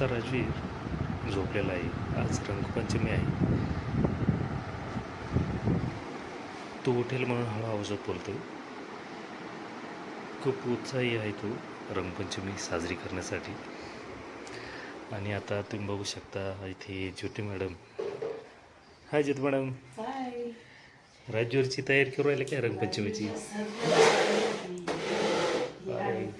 आमचा राजवीर झोपलेला आहे. आज रंगपंचमी आहे. तो उठेल म्हणून हळू आवाजात बोलतो. खूप उत्साही आहे तो रंगपंचमी साजरी करण्यासाठी. आणि आता तुम्ही बघू शकता इथे ज्योती मॅडम. हाय ज्योती मॅडम. हाय. राजवीरची तयारी करू राहिले काय रंगपंचमीची?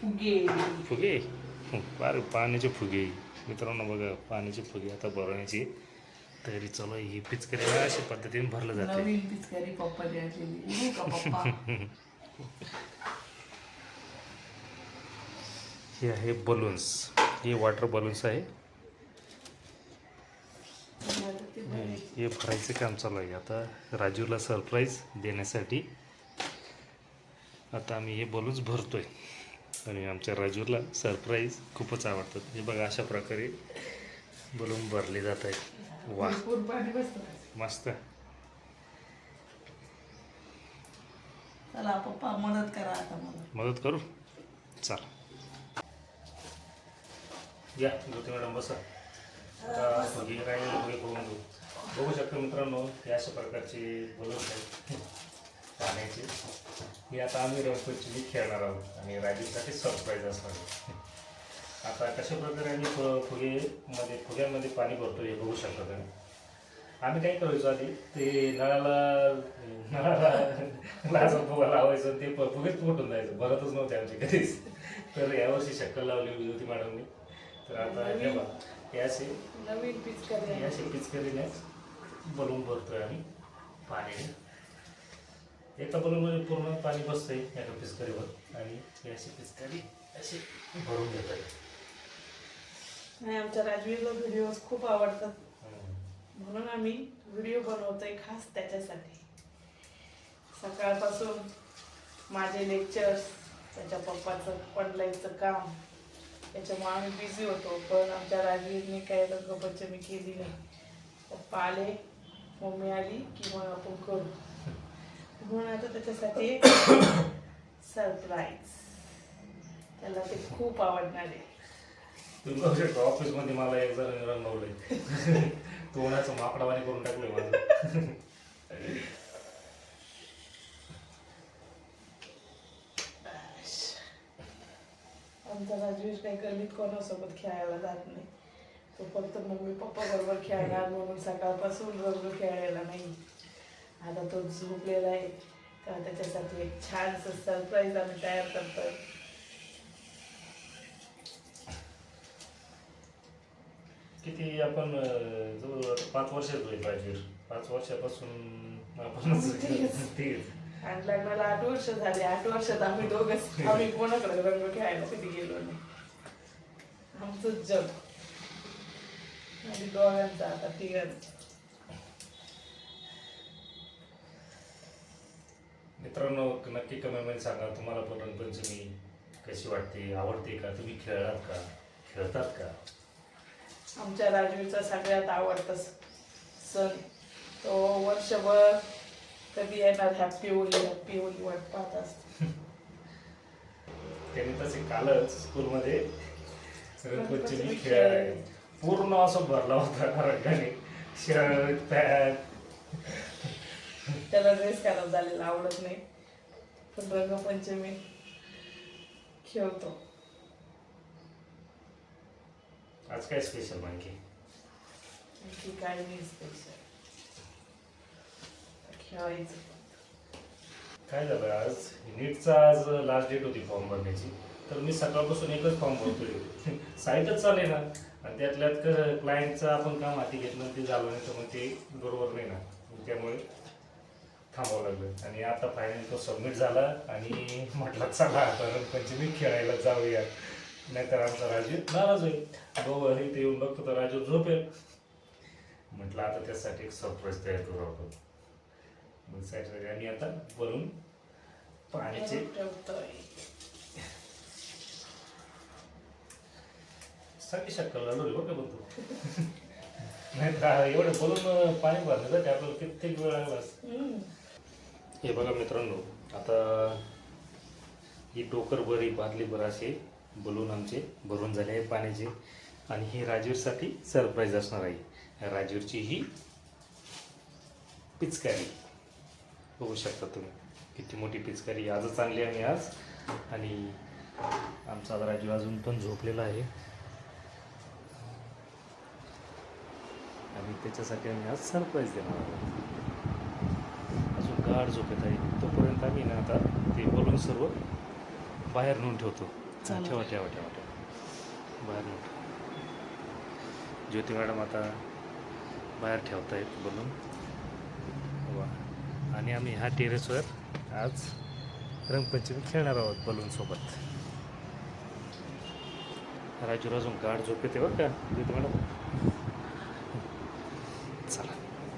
फुगे फुगे अरे पाण्याचे फुगे. मित्रांनो बघा, पाण्याचे फुगे आता भरवण्याची तयारी चालू आहे. ही पिचकारी अशा पद्धतीने भरलं जाते. नवीन पिचकारी पप्पाने आणलेली का पप्पा? हे आहे बलून्स. हे वॉटर बलून्स आहे. हे भरायचं काम चालू आहे आता राजूला सरप्राईज देण्यासाठी. आता आम्ही हे बलून्स भरतोय आणि आमच्या राजूला सरप्राईज खूपच आवडतात. हे बघा, अशा प्रकारे बलून भरले जात आहेत. वा, मस्त. चला पप्पा मदत करा आता मला. मदत करू? चला या ज्योती मॅडम बसा. आता फुगे काय फुगे बघून घेऊ. बघू शकतो मित्रांनो, हे अशा प्रकारचे बलून आहेत पाण्याचे. हे आता आम्ही रंगपंचमी खेळणार आहोत आणि राजूसाठी सरप्राईज असणार आहे. आता कशा प्रकारे आम्ही फुग्यामध्ये पाणी भरतो हे बघू शकता तुम्ही. आम्ही काय करायचो आधी, ते नळाला लाजून फुगा लावायचं, ते फुगेच फुटून जायचं, भरतच नव्हते आमचे कधीच. तर यावर्षी शक्कल लावली होती मॅडमनी. तर आता हे बघा, हे असे नवीन पिचकारीने बलून भरतोय आम्ही पाण्याने. एका बलूनमध्ये पूर्ण पाणी बसतंय एका पिचकारीवर आणि हे अशी पिचकारी अशी भरून घेत आहे. आणि आमच्या राजवीरला व्हिडिओज खूप आवडतात, म्हणून आम्ही व्हिडिओ बनवतोय खास त्याच्यासाठी. सकाळपासून माझे लेक्चर्स, त्याच्या पप्पाचं ऑनलाईनचं काम, त्याच्यामुळे आम्ही बिझी होतो. पण आमच्या राजवीरने काही रंगपंचमी केली नाही. पप्पा आले, मम्मी आली की मग आपण करू. म्हणून आता त्याच्यासाठी सरप्राईज. त्याला ते खूप आवडणार आहे. तुम्ही बघू शकता ऑफिसमध्ये मला एक जण रंगवलंय. तोंडाचं माकडावाणी करून टाकलंय माझं. आमचा राजवीर काही गल्लीत कोणासोबत खेळायला जात नाही. तो फक्त मम्मी पप्पा बरोबर खेळणार, म्हणून सकाळपासून रंग खेळायला नाही. आता तो झोपलेला आहे, तर त्याच्यासाठी एक छानसं सरप्राईज आम्ही तयार करतोय. किती आपण जो 5 वर्षात होईल राजवीर. 5 वर्षापासून आपण तेच. आणि लग्नाला 8 वर्ष झाले. 8 वर्षात आम्ही कोणाकडे रंग खेळायला कधी गेलो नाही. आमचं जग आणि दोघांचं आता तिघांचं. मित्रांनो नक्की कमेंटमध्ये सांगा, तुम्हाला पण रंगपंचमी कशी वाटते, आवडते का, तुम्ही खेळतात का? आमच्या राजवीरचा सगळ्यात आवडता सण. तो वर्षभर कधी येणार हॅप्पी होली वाट पाहत असतो. त्यांनी तसे कालच स्कूलमध्ये रंगपंचमी खेळ पूर्ण असं भरला होता रंगाने. Shirt, pant. त्याला ड्रेस खराब झालेला आवडत नाही, पण रंगपंचमी खेळतो. आज काय स्पेशल आणखी काही नाही स्पेशल, खेळायचं. काय झालं, आज नीटचा आज लास्ट डेट होती फॉर्म भरण्याची. तर मी सकाळपासून एकच फॉर्म भरतोय. साईटच चालले ना, आणि त्यातल्यात क्लायंटचं आपण काम हाती घेतलं ते झालं नाही, तर मग ते बरोबर नाही ना, त्यामुळे थांबावं लागलं. आणि आता फायनल तो सबमिट झाला आणि म्हटलं चला आता रंगपंचमी खेळायला जाऊया, नाहीतर आमचा राजू नाराज होईल. भाऊ हे ते येऊन बघतो तर राजू झोपेल. म्हटलं आता त्यासाठी एक सरप्राईज तयार करू आपण. मग त्यासाठी आम्ही आता वरून पाण्याचे सगळी शक्कल लावली बघ बघतो. नाही एवढं बोलून पाणी भरण्यासाठी आपल्याला कित्येक वेळ लागला. हे बघा मित्रांनो, आता ही टोकर बरी बादली बरं असे बलून आमचे भरून झाले आहे पाण्याचे. आणि ही राजवीरसाठी सरप्राईज असणार आहे. राजवीरची ही पिचकारी बघू शकता तुम्ही, किती मोठी पिचकारी आजच आणली आम्ही आज. आणि आमचा राजू अजून पण झोपलेला आहे आणि त्याच्यासाठी आम्ही आज सरप्राईज देणार आहोत. अजून गाढ झोपेत आहे, तोपर्यंत आम्ही ना आता ते बोलून सर्व बाहेर नेऊन ठेवतो. ठेवा ठेवा ठेवा ठेवा बाहेर नेऊन ठेवा. ज्योती मॅडम आता बाहेर ठेवतायत बोलून. वा. आणि आम्ही ह्या टेरेसवर आज रंगपंचमी खेळणार आहोत बलूनसोबत. राजू अजून गाढ झोपेते बरं का ज्योती मॅडम. चला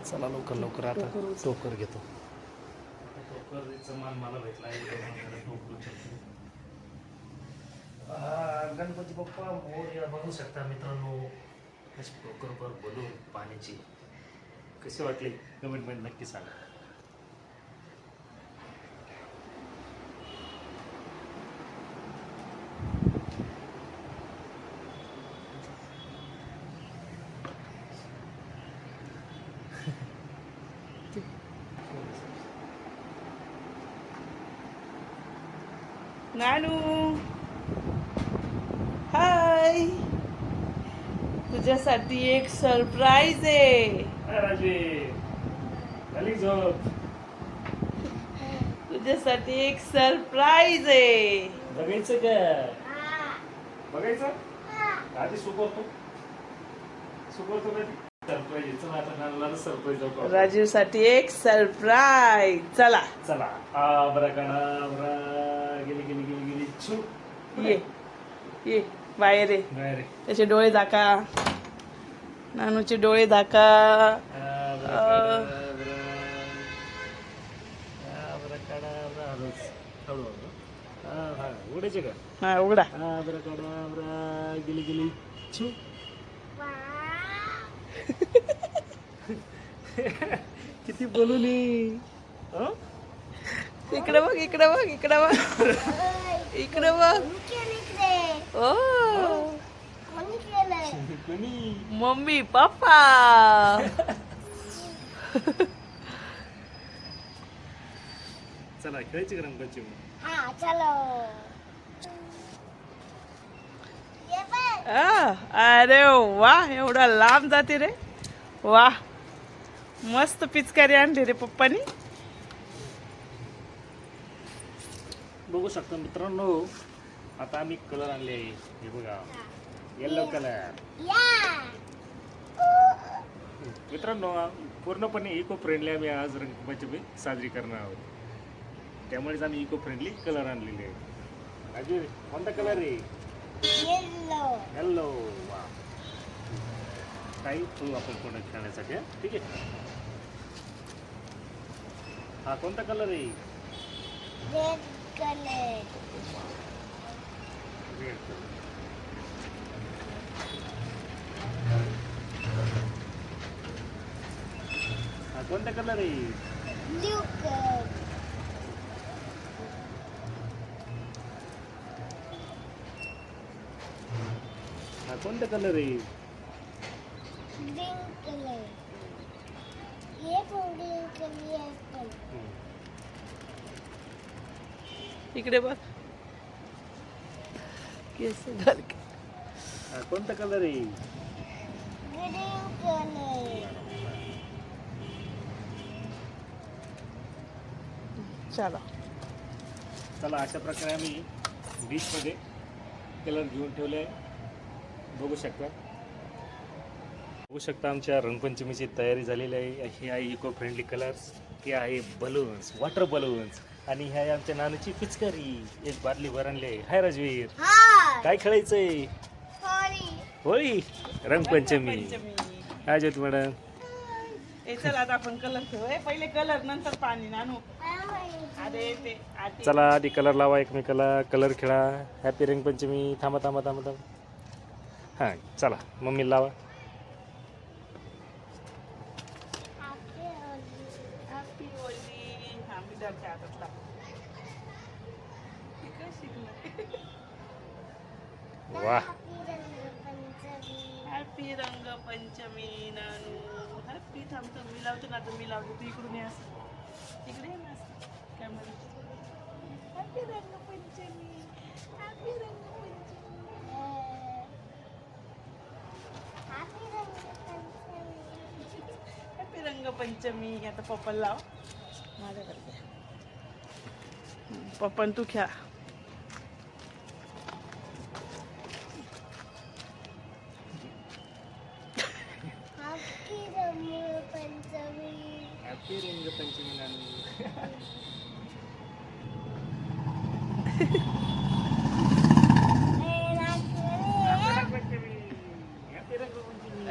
चला लवकर लवकर आता टोकर घेतो. टोकरचा मान मला भेटला आहे. गणपती बाप्पा मोरया बघू शकता मित्रांनो. टोकरवर बोलून पाण्याची कशी वाटली कमेंटमध्ये नक्की सांगा. नानू हाय, तुझ्यासाठी एक सरप्राईज आहे. राजे खाली झोप. तुझ्यासाठी एक सरप्राईज आहे. बघायचं का? बघायचं आधी सुकवतो कधी सरप्राईज. चला आता नानाला सरप्राईज दाखवू. राजीव साठी एक सरप्राईज. चला चला आबरा काढा. गेली गेली गेली गेली छू. ये ये बाहेर आहे. बाहेर आहे. त्याचे डोळे झाका. नानूचे डोळे झाका. उघडायचे का? हा उघडा. आबरा काढा. गेली गेली छू. किती बोलूनी. इकडे बघ इकडे बघ इकडे बघ इकडे बघ. ओ मम्मी पप्पा. चला खेळायची का रंगपंचमी? अरे वा, एवढा लांब जाते रे. वा, मस्त पिचकारी आणली रे पप्पानी. बघू शकता मित्रांनो, आता आम्ही कलर आणले. हे बघा, येलो कलर. मित्रांनो, पूर्णपणे इको फ्रेंडली आम्ही आज रंगपंचमी साजरी करणार आहोत. त्यामुळेच आम्ही इको फ्रेंडली कलर आणलेले आहेत. अजून कोणता कलर आहे? येल्लो. वा, काही तू आपण कोणा खेळण्यासाठी. ठीक आहे. हा कोणता कलर आहे? Red colour. Red colour. हा कोणता कलर आहे? Blue colour. हा कोणता कलर आहे? Green colour. ये पण ग्रीन कलर आहे पण. इकडे बघ. केस घाल. हा कोणता कलर आहे? Green colour. चला चला, अशा प्रकारे आम्ही डिशमध्ये कलर घेऊन ठेवले आहे. बघू शकता आमच्या रंगपंचमीची तयारी झालेली आहे. हे आहे इको फ्रेंडली कलर्स. हे आहे बलून्स, वॉटर बलून्स. आणि हे आहे आमच्या नानूची पिचकारी. एक बादली भर आणली आहे. हाय राजवीर, काय खेळायचंय? होळी. रंगपंचमी. काय ज्योती मॅडम? चला आता आपण कलर खेळू. पहिले कलर नंतर पाणी. नानू अरे ते चला आधी कलर लावा एकमेकाला. कलर खेळा. हॅपी रंगपंचमी. थांबा थांबा थांबा थांबा. हां चला, मम्मी लावा. Happy Holy. हा मी धरते हातातला. वा, हॅपी रंगपंचमी नानू. हॅपी थांब मी लावते ना, आता मी लावते तू इकडून ये असं. इकडे ये ना असं camera. Happy Rangpanchami. Happy Rangpanchami. Happy Rangpanchami. आता पप्पा लाव माझ्याकडे घ्या. पप्पा तू खेळा. हॅपी रंगपंचमी नानू.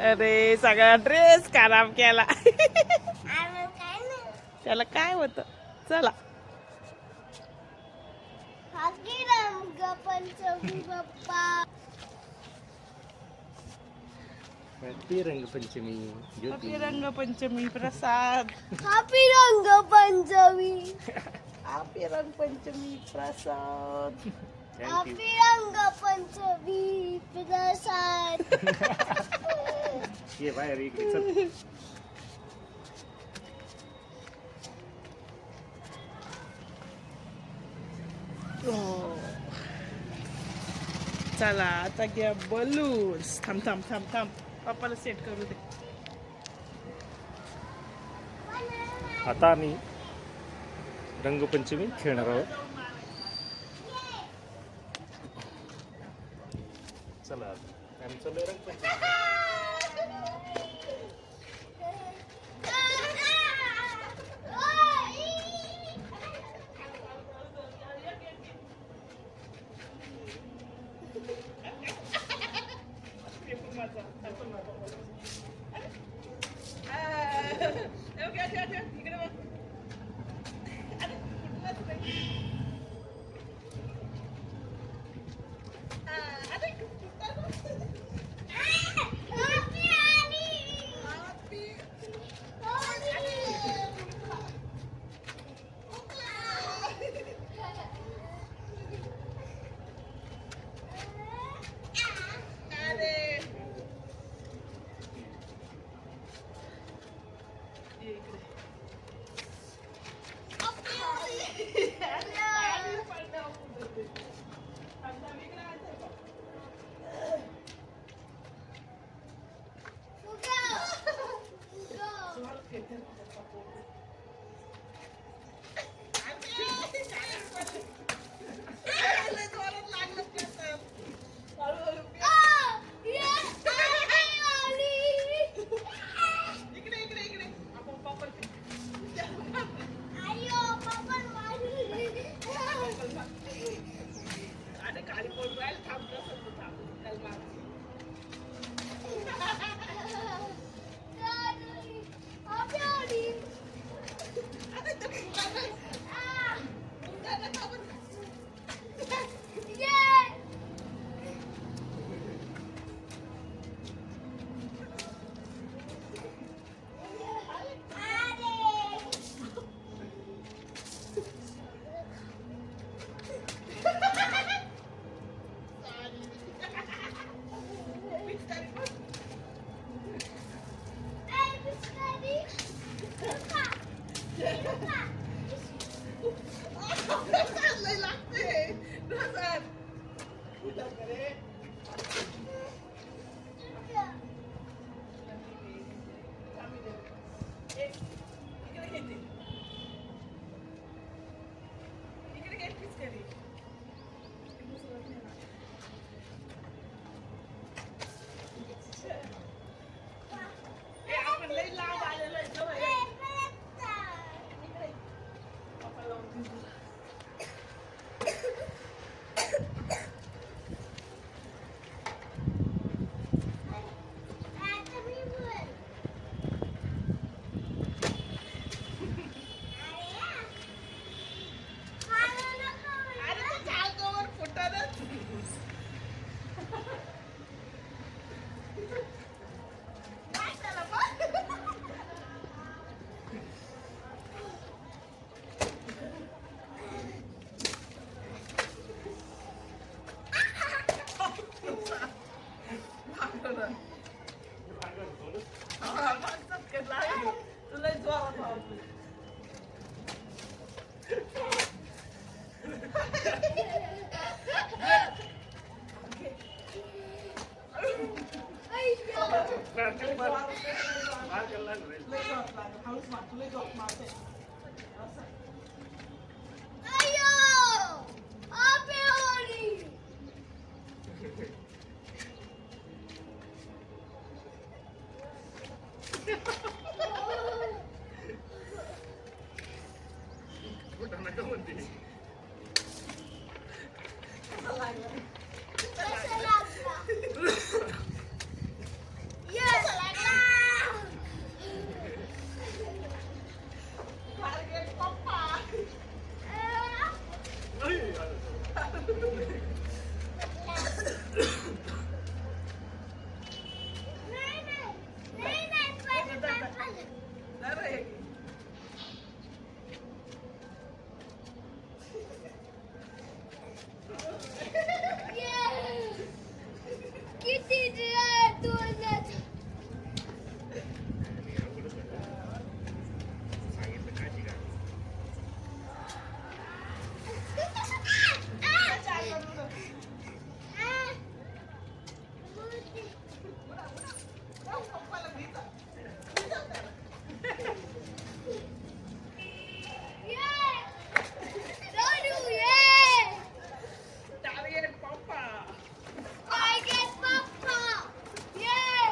अरे सगळा ड्रेस खराब केला. त्याला काय होत. चला हॅपी रंगपंचमी. हॅपी रंगपंचमी प्रसाद. हॅपी रंगपंचमी. हॅपी रंगपंचमी प्रसाद. हॅपी रंगपंचमी प्रसाद. ये बाहेर इकडे चल. चला आता घ्या बलून्स. थांब थांब थांब थांब पप्पाला सेट करू दे. आता आम्ही रंगपंचमी खेळणार आहोत. चला आम्ही चाललोय रंगपंचमी. अयो आपे होरी कसं लागला यस लागला नाही नाही नाही पहिले किती तू I get Papa. Yeah.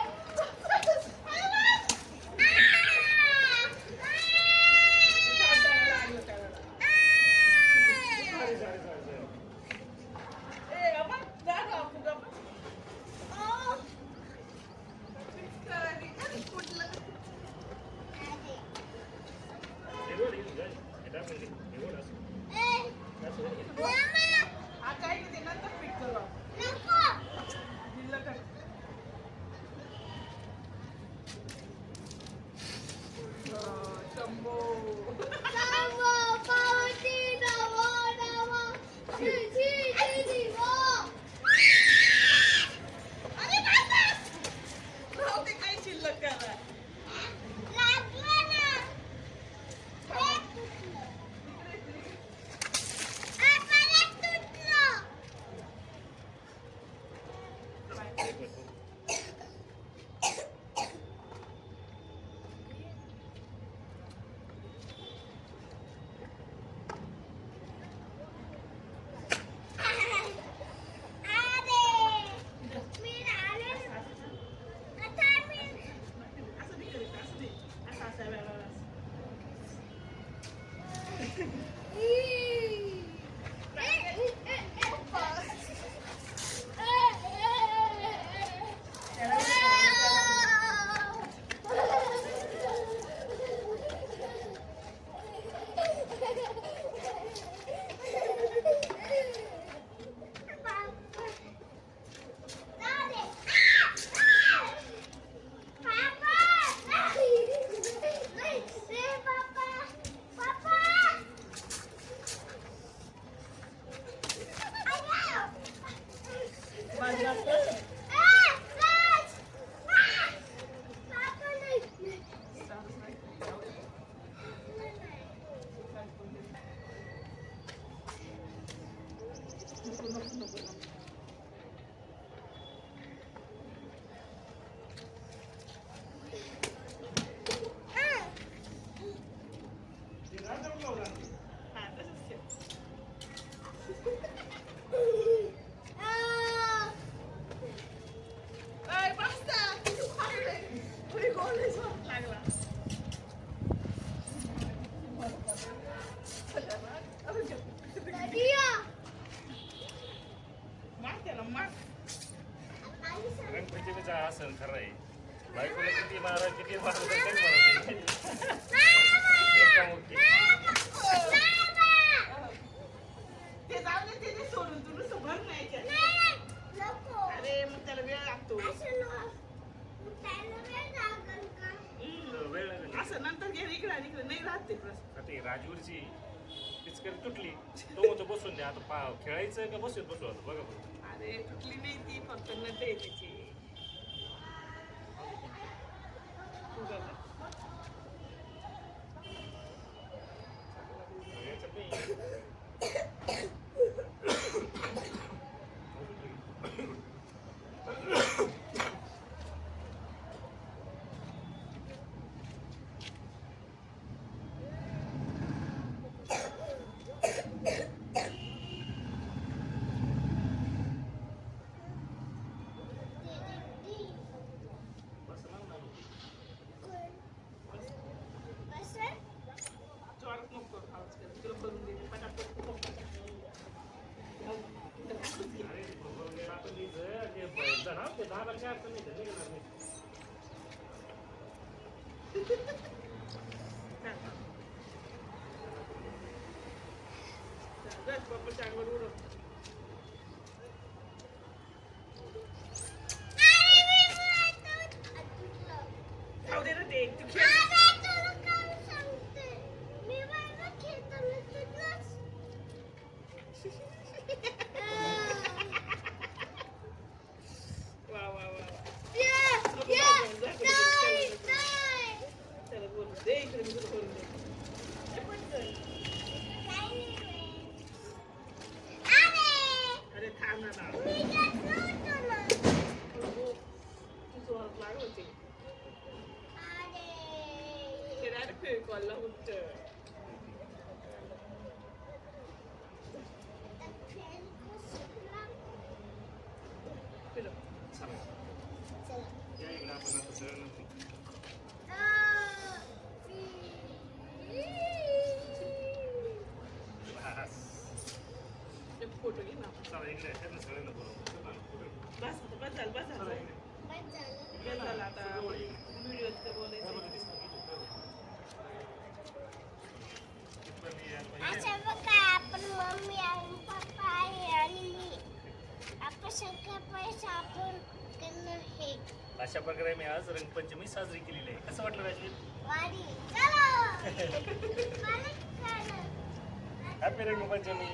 गणपतीचा हा सण खरा आहे. बायकोला किती मारा किती मारलं तर काही मारत नाही. एकामुखी. ते जाऊ दे, ते सोडून तू नुसतं भर नाही याच्यात. अरे मग त्याला वेळ लागतो. वेळ लागेल. असं नंतर घे इकडे इकडे नाही राहत ते प्रश्न. आता ही राजूरची पिचकारी तुटली. तो म्हणतो बसून द्या. आता खेळायचं का बसून बसू आता बघा बरं. अरे तुटली नाही ती, फक्त नट आहे त्याची. याच्यात नाही. जोरात नको आवाज कर. तुला करून दे पटापट पप्पाच्या. अरे बरोबर गेला तर मी ते बैठलं ना ते 10 लक्ष अडचण नाही झाली घेणार मी. पप्पाच्या अंगावर उडव. खाऊ दे ना ते तू खेळ. वा वा वा चला बोल दे इकडे मी तुला करून दे. अरे थांब ना ना. तुझं हात लागलं होते. ते डायरेक्ट फेविकॉलला होतं. फिरव. या इकडे आपण आता सगळं नंतर. बस. एक फोटो घे ना. चला इकडे ह्याचं सगळं नको. बस आता बस झालं बस झालं. बस झालं आता व्हिडिओचं बोलायचं. अशा बघा आपण मम्मी आणि पप्पा आहे आणि मी आपण सगळं पैसा आपण करणं हे अशा प्रकारे मी आज रंगपंचमी साजरी केलेली आहे. कसं वाटलं राजवीर? वारी चलो मालिक करा. हॅपी रंगपंचमी.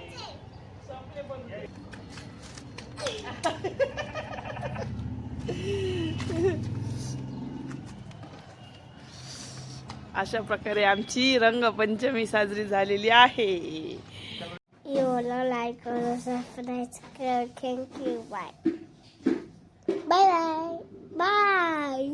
संपले पण. अशा प्रकारे आमची रंगपंचमी साजरी झालेली आहे. योला लाईक करा सबस्क्राईब करा. Thank you bye bye bye bye.